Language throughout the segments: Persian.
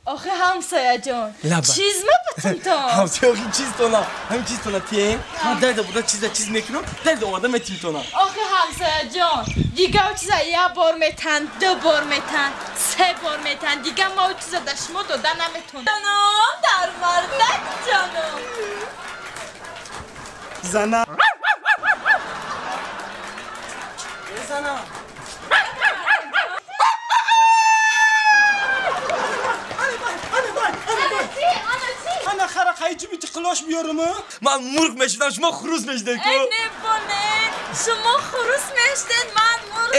آخه همسایه جان لبا چیز ما بتون تا همسایه آخه چیز تونا همین چیز تونا تیه من درده بودا چیز میکنم درده اومدم میتیم تونا آخه همسایه جان دیگه او چیزا یه بار میتن 2 بار میتن 3 بار میتن دیگه ما او چیزا دشما دادن نمیتون جانم در مردک جانم زنم زنم انا خرا خیجی بیتی خلاش بیارم من مرغ میشدم شما خروس میشدن کو ای نبونه شما خروس میشتن من مرغ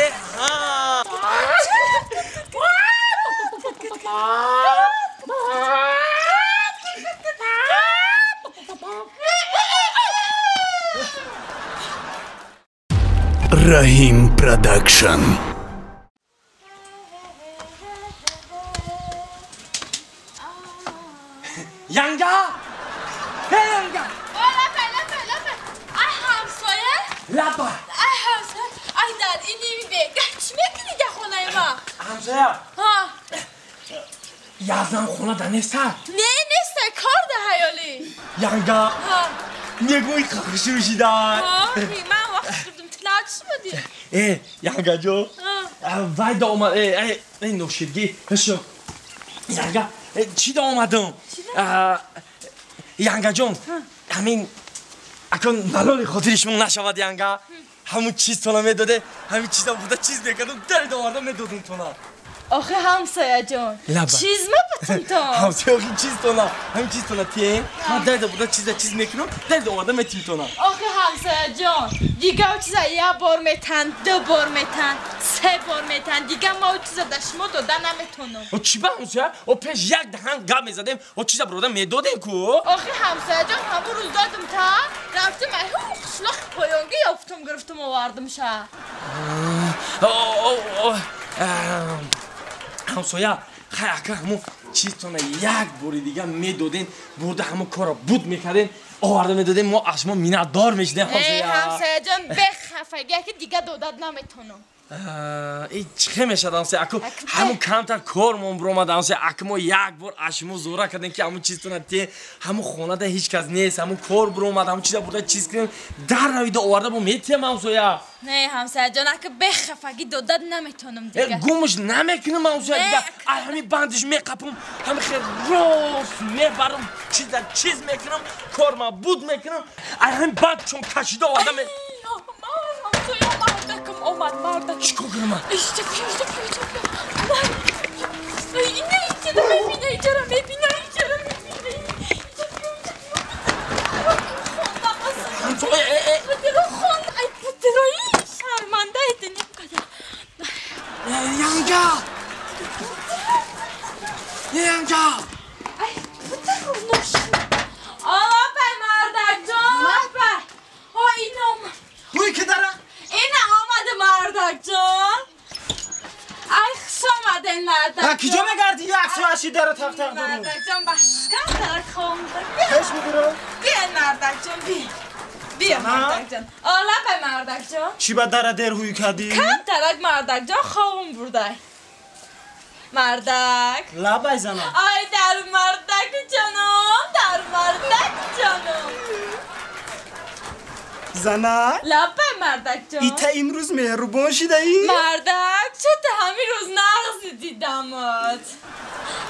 Rahim Production. Yanga! Hey Yanga! لپه ای همسایه لبا ای همسایه ای در اینی بگه چی میکنی ده خونه ما همسایه ها یازدم خونه دانسته نه نیسته کار ده حیالی یانگا ها میگوی خخشی میشیدن من وقت شدم تلاش بودی ای یانگا جو وای دا اومد ای نوشیدگی هشو یانگا چی دا اومدم یانگا جون همین اکن ملالی خاطرشمون نشود یانگا همون چیز تونا میداده همین چیزا بوده چیز میکردم درد آوردم میدادم تونا آخه همسایه جان لبا چیز ما بتون تا همسایه آخه چیز تونا همین چیز تونا تیه من درد بوده چیز میکنم درد آوردم میتیم تونا آخه همسایه جان دیگه او چیزا یه بار میتن 2 بار میتن 3 بار میتن دیگه ما او چیزا دشما دادن نمیتونم او چی با همسایه او پیش یک دهن گپ میزدیم او چیزا برادم میدادیم کو آخه همسایه جان همون روز دادم تا رفتم ای خشلاخ پایانگی یافتم گرفتم آوردم شه همسایه خیلی همون چیز تونا یک باری دیگه میدادیم بوده همون کارا بود میکردیم آورده میدادیم ما از ما مینت دار میشدیم ای همسایه همسایه جان بخفگی که دیگه دادت نمیتونم ای چه میشد همسایه اکو همون کمتر کارمون برآمد همسایه اکو ما یک بار اشمو زورا کردیم که همون چیز تونا تی همون خونه ده هیچ کس نیست همون کار برآمد همون چیزا بوده چیز کردیم در رویده آورده با میتیم همسایه نه همسایه جان که بخفگی دادت نمیتونم دیگه گمش نمیکنم همسایه دیگه همین بندش میقپم همین خیلی راست میبرم چیز میکنم کار ما بود میکنم همین بند چون کشیده آدم مردکم اومد مردکم چیکار کنم من؟ ایشته اینه اینجا میبینه اینجا رو میبینه پدرایی شرمنده ایدنیم کده یانگا آقا بای مردک جان بای ها اینم اوی که داره اینه آمده مردک جان ای خوش آمده این مردک کجا میگردی یک سواشی داره تق تق دارم مردک جان بشکن درک خواهم پیش میگیرم بیا مردک جان بیا مردک جان آلا بای مردک جان چی با داره در هوی کردی؟ کم ترک مردک جان خواهم برده مردک لبای زنم آی در مردک جانم زنم لبه مردک جان ایتا امروز مهربان شده ای؟ مردک چه تا همین روز نغزی دیدمت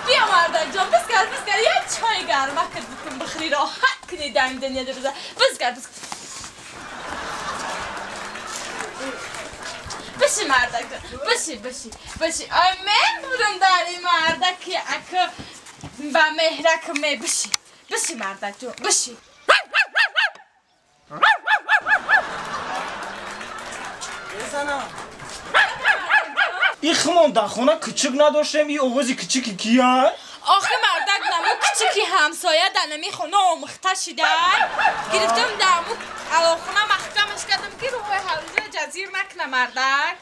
بیا مردک جان بسکر یه چای گرمه کد بکن بخری راحت کنی دنگ دنیا در بزن بسکر بشی مردک جان بشی آی من بودم در این مردکی اکا با مهرک می بشی مردک جان بشی زنم این خمام در خونه کچک نداشتم این آوازی کچکی کیه؟ آخه مردک نمو کچکی همسایه دنمی خونه آمخته شده گرفتم دمو علا خونه محکمش کردم که روی حروزه جزیر نکنه مردک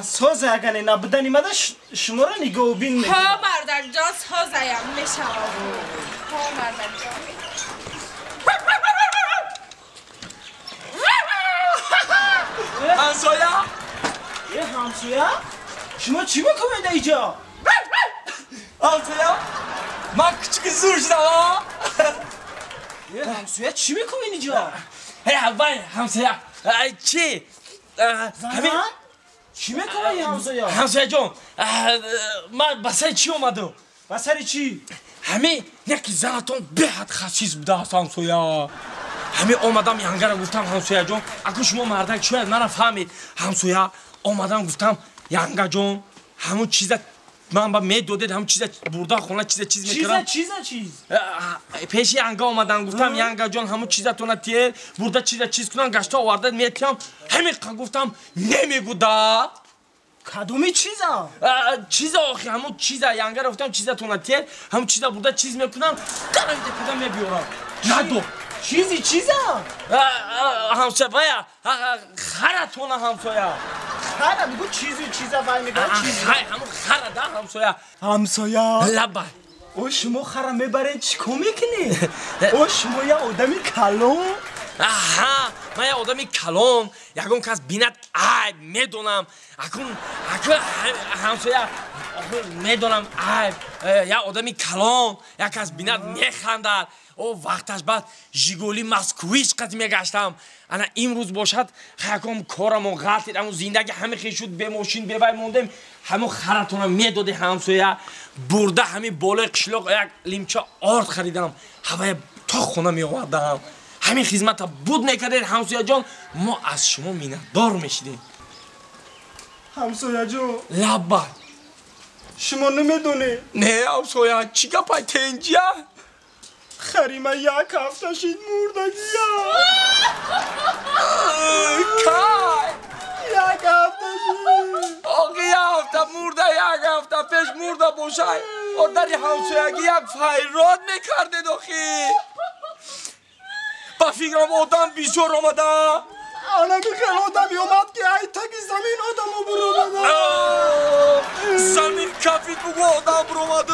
سازه اگر نبودن ایمده شما را نگاه بین میکنم ها مردک جان سازه میشه ها مردک جان همسایه همسایه؟ شما چی میکنید اینجا؟ همسایه من küçük زور شدم ها همسایه چی میکنی اینجا؟ هی اول همسایه چی؟ زنان؟ چی میکنی همسایه؟ همسایه جان من بسر چی اومدم؟ بسر چی؟ همه یکی زنتون بهت خسیس بوده است همسایه همه اومدم ینگه را گفتم همسایه جان اگه شما مردک شاید من فهمید همسایه اومدم گفتم ینگه جان همون چیزا من با می دودید همون چیزا برده خونه چیز میکردم چیز؟ پیش ینگه اومدم گفتم ینگه جان همون چیزا تو نتیه برده چیز کنن گشته آورده میتیم همین گفتم نمیگوده کدومی چیزا؟ چیزا آخی همون چیزا ینگه را گفتم چیزا تو نتیه همون چیزا برده چیز میکنم قرایده کدام میبیارم ندو چیزا؟ همسایه بایا خرتونه همسایه خرا میگو چیزا وای میگو چیزی همون خره ده همسایه همسایه لبه او شما خرا میبرین چیکو میکنی؟ او شما یه آدمی کلون؟ آها من یه آدمی کلام یکون کس بیند عیب میدونم اکون همسایه میدونم عیب یه آدمی کلام یک کس بیند میخندد او وقتش بعد ژیگولی مسکویش قد میگشتم انا امروز باشد یکم کارمو غلطید اما زندگی همه خیلی شد به ماشین به وای موندم همون خرتونم میدادی همسایه برده همین بالای قشلاق یک لیمچه آرد خریدم هوای تا خونه می آوردم همین خدمت بود میکردید همسایه جان ما از شما میندار میشیدیم همسایه جو لبه شما نمیدونی نه همسایه چی گپای تنجیه خریمه یک هفته شید مردگیه کای یک هفته شید آقا یک هفته مرده یک هفته پیش مرده باشه و در همسایگی یک فیراد میکرده داخی با فکرم آدم بیشور آمده آنه میخواه آدمی اومد که ای تکی زمین آدمو برو بده زمین کفید بگو آدم برو آمده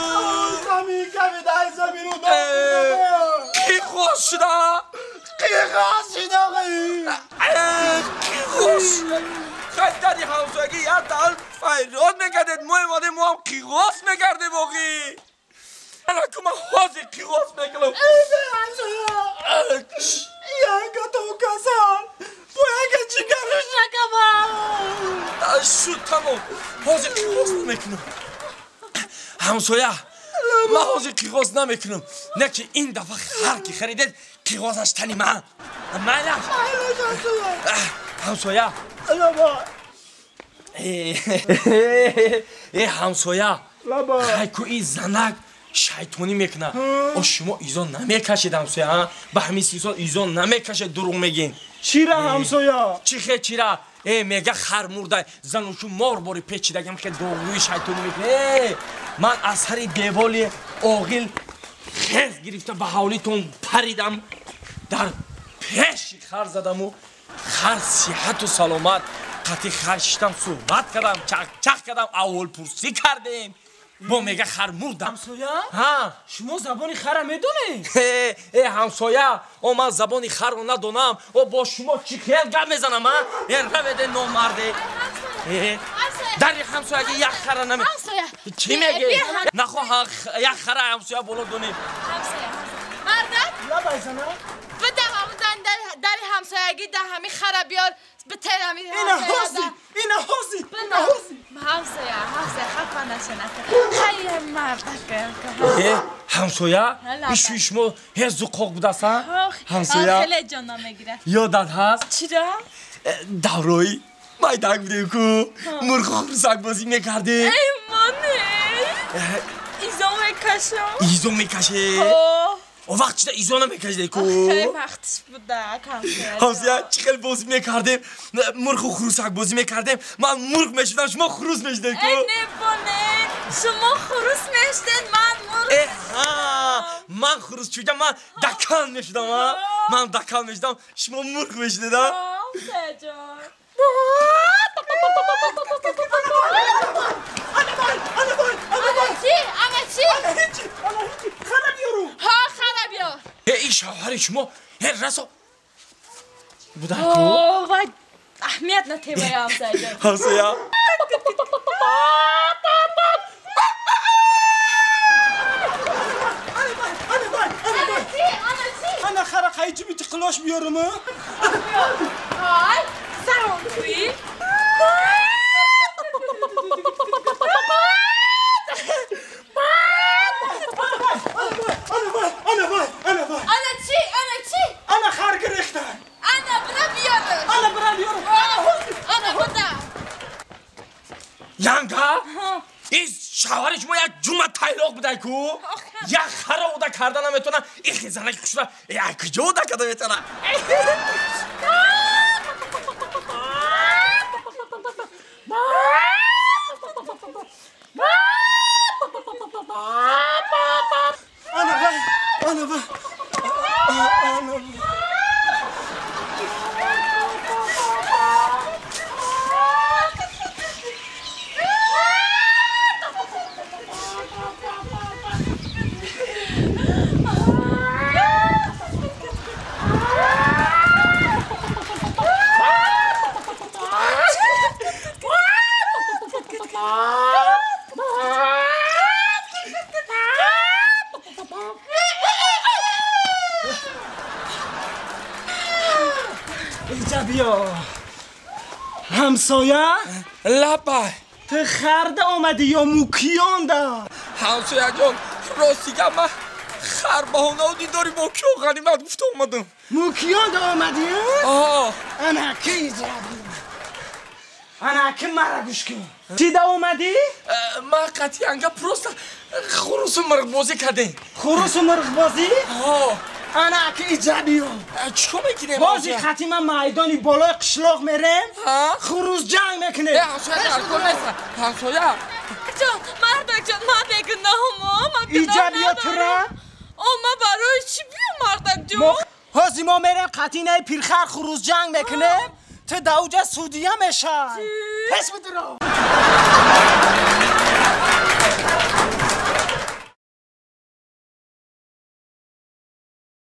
زمین کفید ای زمین آدم برو بده کی خوش شده کی خواست شد آقایی کی خوش خیلی داری همسایگی یک دل فیراد میکردید ما اماده ما هم کی خوش میکرده باقی انا که من حاضر کی خوش میکنم ایده همسایه یکا تو کسان باید چیکارش نکنم شد تمام حاضر کی خوش نمیکنم همسایه من حاضر کی خوش نمیکنم نه که این دفعه هر کی خریدید کی خوشش تنی من مایلش همسایه لابا همسایه لابا خیلی این زنک شیطانی میکنه او شما ایزان نمیکشید همسایه به همین سیزان ایزان نمیکشید دروغ میگین چی را همسایه چی خیلی چی را میگه خر مرده زنوشو مار باری پیچیدگم که دروغوی شیطانی میکنه من از هر دیوالی آقل خیز گرفته به حولیتون پریدم در پیش خر زدم و خر صحت و سلامت قطعی خرشتم صحبت کردم چک کردم اول پرسی کردیم با میگه خر مردم همسایه؟ ها شما زبانی خر میدونی؟ همسایه او من زبانی خر رو ندونم او با شما چی خیل گم میزنم ها رویده نامرده در همسایه یک خر نمی چی میگه؟ نخواه یک خر همسایه بولو دونیم مردک لبای زنه بده همون در همسایگی ده همین خره بیار به تر همین اینا حوزی همسایه خفه نشنه خیلی مردک همسایه ایشو شما هیچ زقاق بوده سن همسایه خیلی جانا میگیره یادت هست چرا؟ دورایی مایدک بودیم که مرغ خورسک بازی میکردیم ای مانه ایزو میکشه او وقت چیده ایزو نمیکشده که خیلی وقتش بوده همسایه چی خیلی بازی میکردیم مرغ و خروسک بازی میکردیم من مرغ میشدم شما خروس میشدیم که ای نبانه شما خروس میشتین من مرغ من خروس شدم من دکان میشدم من دکان میشدم شما مرغ میشدم سجان چی؟ خره بیارو ها خره بیار ای شوهر شما رسا بودن که وای اهمیت نتیبه همسایه همسایه ایچی بیتی خلاش بیارم آی سران توی انا چی؟ انا خر گرفتم انا برا بیارش انا برم بیارم انا بودا Yanga? این شوهرش ما یک جمعه تایراق بوده کو یک خرا بوده کردن نمیتونه این زنه کش را یک جوده کده میتونه انا اینجا بیا همسایه لبای تو خرده آمدی یا موکیان ده همسایه جان راستی که من خر بهونه و دیداری با کیو غنیمت گفته اومدم موکیان ده آمدی آه انا که اینجا بیا انا که مرا گوش کن چی ده آمدی؟ من قطعی انگه پروست خروس مرغ بازی کردیم خروس و مرغ بازی؟ آه انا که اینجا بیا چیکار میکنه بازی خطی من میدانی بالای قشلاق میرم خروس جنگ میکنه همسایه در کن نیست همسایه جان مردک جان من بگناهم اینجا بیا تو را ما برای چی بیا مردک جان حاضی ما میرم قطینه پیرخر خروس جنگ میکنه تو دوجه سودیه میشه پس بدرو